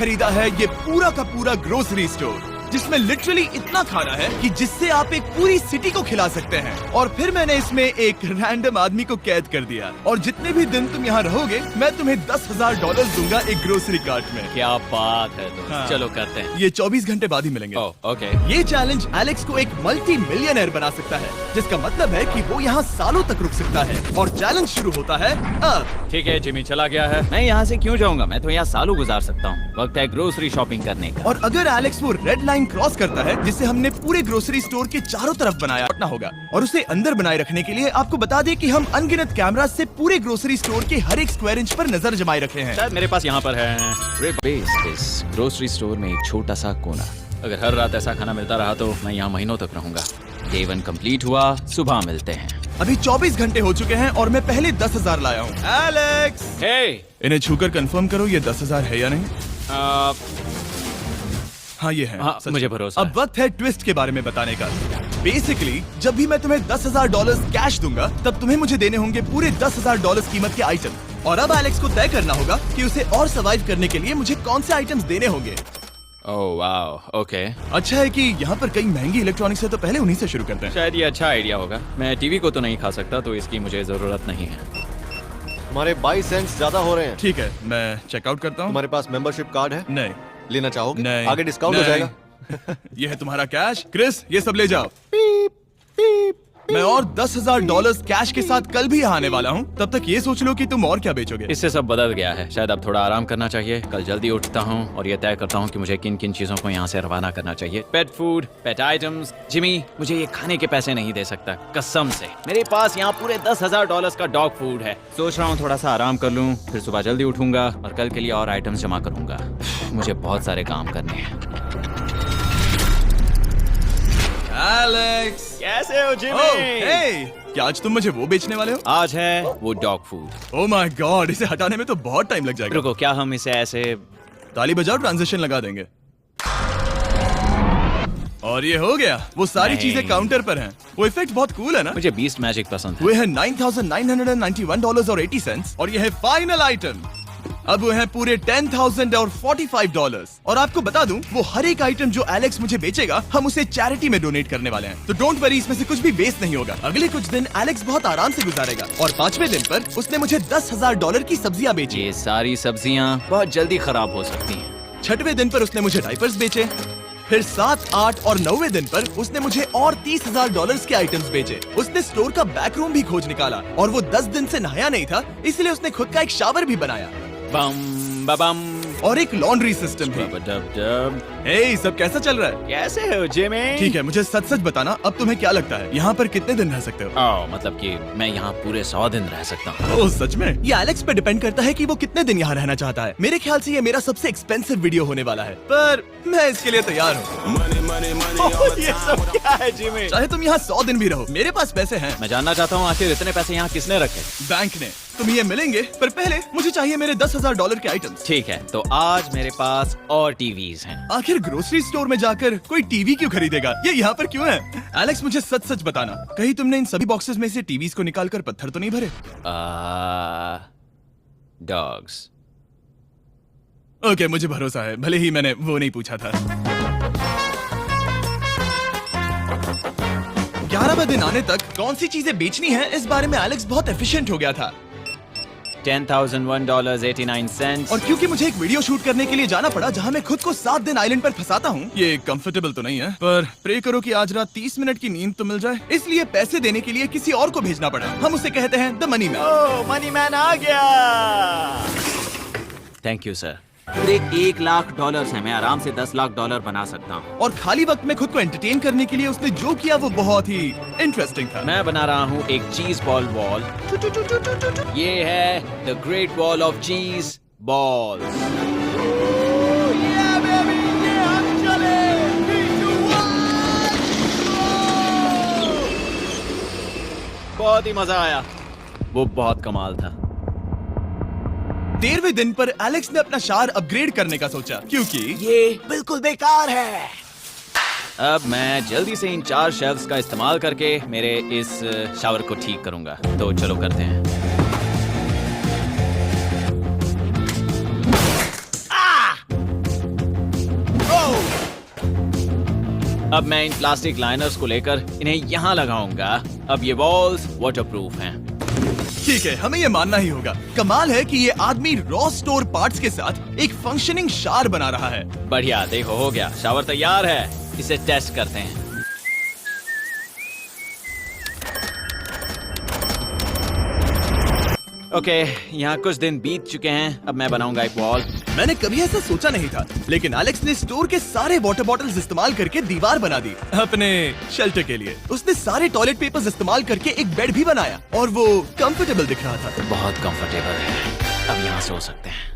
खरीदा है ये पूरा का पूरा ग्रोसरी स्टोर, जिसमें लिटरली इतना खाना है कि जिससे आप एक पूरी सिटी को खिला सकते हैं। और फिर मैंने इसमें एक रैंडम आदमी को कैद कर दिया, और जितने भी दिन तुम यहाँ रहोगे मैं तुम्हें $10,000 दूंगा एक ग्रोसरी कार्ट में। क्या बात है तो हाँ। चलो करते हैं। ये 24 घंटे बाद ही मिलेंगे। ओके। ये चैलेंज एलेक्स को एक मल्टी मिलियनर बना सकता है, जिसका मतलब है कि वो यहाँ सालों तक रुक सकता है। और चैलेंज शुरू होता है अब। ठीक है, जिमी चला गया है। मैं यहाँ से क्यों जाऊँगा, मैं तो यहाँ सालों गुजार सकता हूँ। वक्त है ग्रोसरी शॉपिंग करने का। और अगर एलेक्स वो रेड लाइन क्रॉस करता है, जिसे हमने पूरे ग्रोसरी स्टोर के चारों तरफ बनाया रखना होगा, और उसे अंदर बनाए रखने के लिए आपको बता दें कि हम अनगिनत कैमरा से पूरे ग्रोसरी स्टोर के हर एक स्क्वायर इंच पर नजर जमाए रखे हैं। शायद मेरे पास यहाँ पर है इस ग्रोसरी स्टोर में एक छोटा सा कोना। अगर हर रात ऐसा खाना मिलता रहा तो मैं यहाँ महीनों तक रहूंगा। डे 1 कंप्लीट हुआ, सुबह मिलते हैं। अभी 24 घंटे हो चुके हैं और मैं पहले 10,000 लाया हूँ। एलेक्स, हे, इन्हें छूकर कंफर्म करो ये 10,000 है या नहीं। हाँ ये है। हाँ, सच मुझे है। भरोसा अब वक्त है ट्विस्ट के बारे में बताने का। बेसिकली जब भी मैं तुम्हें $10,000 कैश दूंगा, तब तुम्हें मुझे देने होंगे पूरे $10,000 कीमत के आइटम। और अब एलेक्स को तय करना होगा कि उसे और सर्वाइव करने के लिए मुझे कौन से आइटम्स देने होंगे। Oh wow, okay. अच्छा है कि यहाँ पर कई महंगी इलेक्ट्रॉनिक्स है, तो पहले उन्हीं से शुरू करते हैं। शायद ये अच्छा आइडिया होगा। मैं टीवी को तो नहीं खा सकता, तो इसकी मुझे जरूरत नहीं है। हमारे 22 सेंट्स ज्यादा हो रहे हैं। ठीक है, मैं चेकआउट करता हूँ। तुम्हारे पास मेंबरशिप कार्ड है? नहीं। लेना चाहोगे? नहीं। आगे डिस्काउंट हो नहीं। जाएगा। ये है तुम्हारा कैश। क्रिस, ये सब ले जाओ। मैं और $10,000 कैश के साथ कल भी यहाँ आने वाला हूँ। तब तक ये सोच लो कि तुम और क्या बेचोगे। इससे सब बदल गया है। शायद अब थोड़ा आराम करना चाहिए। कल जल्दी उठता हूँ और ये तय करता हूँ कि मुझे किन किन चीजों को यहाँ से रवाना करना चाहिए। पेट फूड, पेट आइटम्स। जिमी मुझे ये खाने के पैसे नहीं दे सकता, कसम से। मेरे पास यहाँ पूरे $10,000 का डॉग फूड है। सोच रहा हूँ थोड़ा सा आराम कर लूँ, फिर सुबह जल्दी उठूंगा और कल के लिए और आइटम्स जमा करूंगा। मुझे बहुत सारे काम करने हैं। एलेक्स, कैसे हो जिमी? ओह, हे, क्या आज तुम मुझे वो बेचने वाले हो? आज है वो dog food. Oh my God, इसे हटाने में तो बहुत टाइम लग जाएगा। रुको, क्या हम इसे ऐसे ताली बजाओ, ट्रांजिशन लगा देंगे। और ये हो गया। वो सारी नहीं। चीजें काउंटर पर हैं। वो इफेक्ट बहुत कूल है ना। मुझे बीस्ट मैजिक पसंद है। वो है $9,991.80 और ये है फाइनल आइटम। अब वो है पूरे $10,045 और आपको बता दूं, वो हर एक आइटम जो एलेक्स मुझे बेचेगा, हम उसे चैरिटी में डोनेट करने वाले हैं। तो डोंट वरी, इसमें से कुछ भी वेस्ट नहीं होगा। अगले कुछ दिन एलेक्स बहुत आराम से गुजारेगा और 5वें दिन पर उसने मुझे $10,000 की सब्जियां बेची। ये सारी सब्जियां बहुत जल्दी खराब हो सकती हैं। 6वें दिन पर उसने मुझे डाइपर्स बेचे। फिर 7, 8 और 9वें दिन पर उसने मुझे और $30,000 के आइटम्स बेचे। उसने स्टोर का बैक रूम भी खोज निकाला और वो 10 दिन से नहाया नहीं था, इसलिए उसने खुद का एक शावर भी बनाया बम बम और एक लॉन्ड्री सिस्टम भी। डब। हे, सब कैसा चल रहा है? कैसे हो जिमी? ठीक है, मुझे सच सच बताना, अब तुम्हें क्या लगता है यहाँ पर कितने दिन रह सकते हो? मतलब कि मैं यहाँ पूरे 100 दिन रह सकता हूँ। ओह सच में? ये एलेक्स पे डिपेंड करता है कि वो कितने दिन यहाँ रहना चाहता है। मेरे ख्याल से ये मेरा सबसे एक्सपेंसिव वीडियो होने वाला है, पर मैं इसके लिए तैयार हूँ। ये सब क्या है जिमी? चाहे तुम यहाँ 100 दिन भी रहो, मेरे पास पैसे हैं। मैं जानना चाहता हूँ आखिर इतने पैसे यहाँ किसने रखे? बैंक ने। तुम्हें ये मिलेंगे, पर पहले मुझे चाहिए मेरे $10,000 के आइटम्स। ठीक है, तो आज मेरे पास और टीवीज हैं। आखिर ग्रोसरी स्टोर में जाकर कोई टीवी क्यों खरीदेगा? ये यहाँ पर क्यों है? एलेक्स, मुझे सच सच बताना, कहीं तुमने इन सभी बॉक्सेस में से टीवीज को निकालकर पत्थर तो नहीं भरे? डॉग्स। ओके, मुझे भरोसा है, भले ही मैंने वो नहीं पूछा था। 11वें दिन आने तक कौन सी चीजें बेचनी है, इस बारे में एलेक्स बहुत एफिशिएंट हो गया था। $10,001.89। और क्योंकि मुझे एक वीडियो शूट करने के लिए जाना पड़ा जहां मैं खुद को 7 दिन आइलैंड पर फंसाता हूं, ये कंफर्टेबल तो नहीं है, पर प्रे करो कि आज रात 30 मिनट की नींद तो मिल जाए। इसलिए पैसे देने के लिए किसी और को भेजना पड़ा। हम उसे कहते हैं the money man. Oh, money man आ गया। Thank you sir. पूरे $1 लाख है। मैं आराम से $10 लाख बना सकता हूँ। और खाली वक्त में खुद को एंटरटेन करने के लिए उसने जो किया वो बहुत ही इंटरेस्टिंग था। मैं बना रहा हूँ एक चीज बॉल वॉल। ये है the great wall of cheese ball. बहुत ही मजा आया, वो बहुत कमाल था। 13वें दिन पर एलेक्स ने अपना शावर अपग्रेड करने का सोचा, क्योंकि ये बिल्कुल बेकार है। अब मैं जल्दी से इन 4 शेल्फ्स का इस्तेमाल करके मेरे इस शावर को ठीक करूंगा। तो चलो करते हैं। अब मैं इन प्लास्टिक लाइनर्स को लेकर इन्हें यहाँ लगाऊंगा। अब ये वॉल्स वाटरप्रूफ हैं। ठीक है, हमें ये मानना ही होगा। कमाल है कि ये आदमी रॉ स्टोर पार्ट्स के साथ एक फंक्शनिंग शावर बना रहा है। बढ़िया, देखो हो गया, शावर तैयार है। इसे टेस्ट करते हैं। ओके, यहाँ कुछ दिन बीत चुके हैं। अब मैं बनाऊंगा एक वॉल। मैंने कभी ऐसा सोचा नहीं था, लेकिन एलेक्स ने स्टोर के सारे वाटर बॉटल्स इस्तेमाल करके दीवार बना दी अपने शेल्टर के लिए। उसने सारे टॉयलेट पेपर्स इस्तेमाल करके एक बेड भी बनाया और वो कंफर्टेबल दिख रहा था। बहुत कंफर्टेबल है। अब यहाँ सो सकते हैं।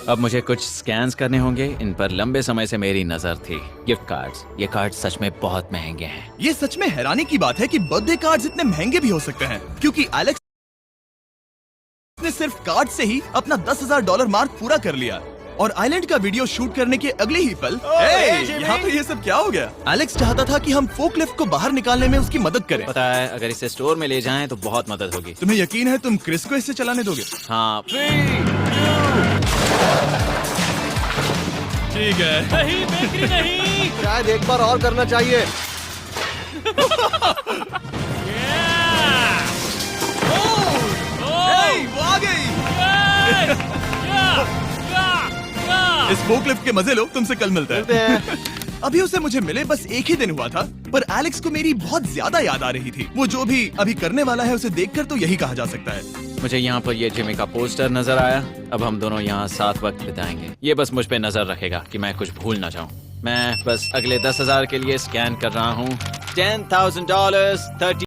अब मुझे कुछ स्कैन्स करने होंगे। इन पर लंबे समय से मेरी नजर थी। Gift cards. ये कार्ड सच में बहुत महंगे हैं। ये सच में हैरानी की बात है कि बर्थडे कार्ड्स इतने महंगे भी हो सकते हैं, क्योंकि एलेक्स ने सिर्फ कार्ड से ही अपना $10,000 मार्क पूरा कर लिया। और आइलैंड का वीडियो शूट करने के अगले ही पल यहाँ पे ये सब क्या हो गया? एलेक्स चाहता था कि हम फोकलिफ्ट को बाहर निकालने में उसकी मदद करें। पता है, अगर इसे स्टोर में ले जाएं तो बहुत मदद होगी। तुम्हें यकीन है तुम क्रिस को इससे चलाने दोगे? हाँ। ठीक है। नहीं, बेकरी नहीं। शायद एक बार और करना चाहिए। वो आ गई। इस फोकलिफ्ट के मजे लो, तुमसे कल मिलते हैं। अभी उसे मुझे मिले बस एक ही दिन हुआ था, पर एलेक्स को मेरी बहुत ज्यादा याद आ रही थी। वो जो भी अभी करने वाला है उसे देखकर तो यही कहा जा सकता है। मुझे यहाँ पर ये जिमी का पोस्टर नजर आया। अब हम दोनों यहाँ साथ वक्त बिताएंगे। ये बस मुझ पे नजर रखेगा कि मैं कुछ भूल ना जाऊँ। मैं बस अगले 10,000 के लिए स्कैन कर रहा हूँ। $10,000, 30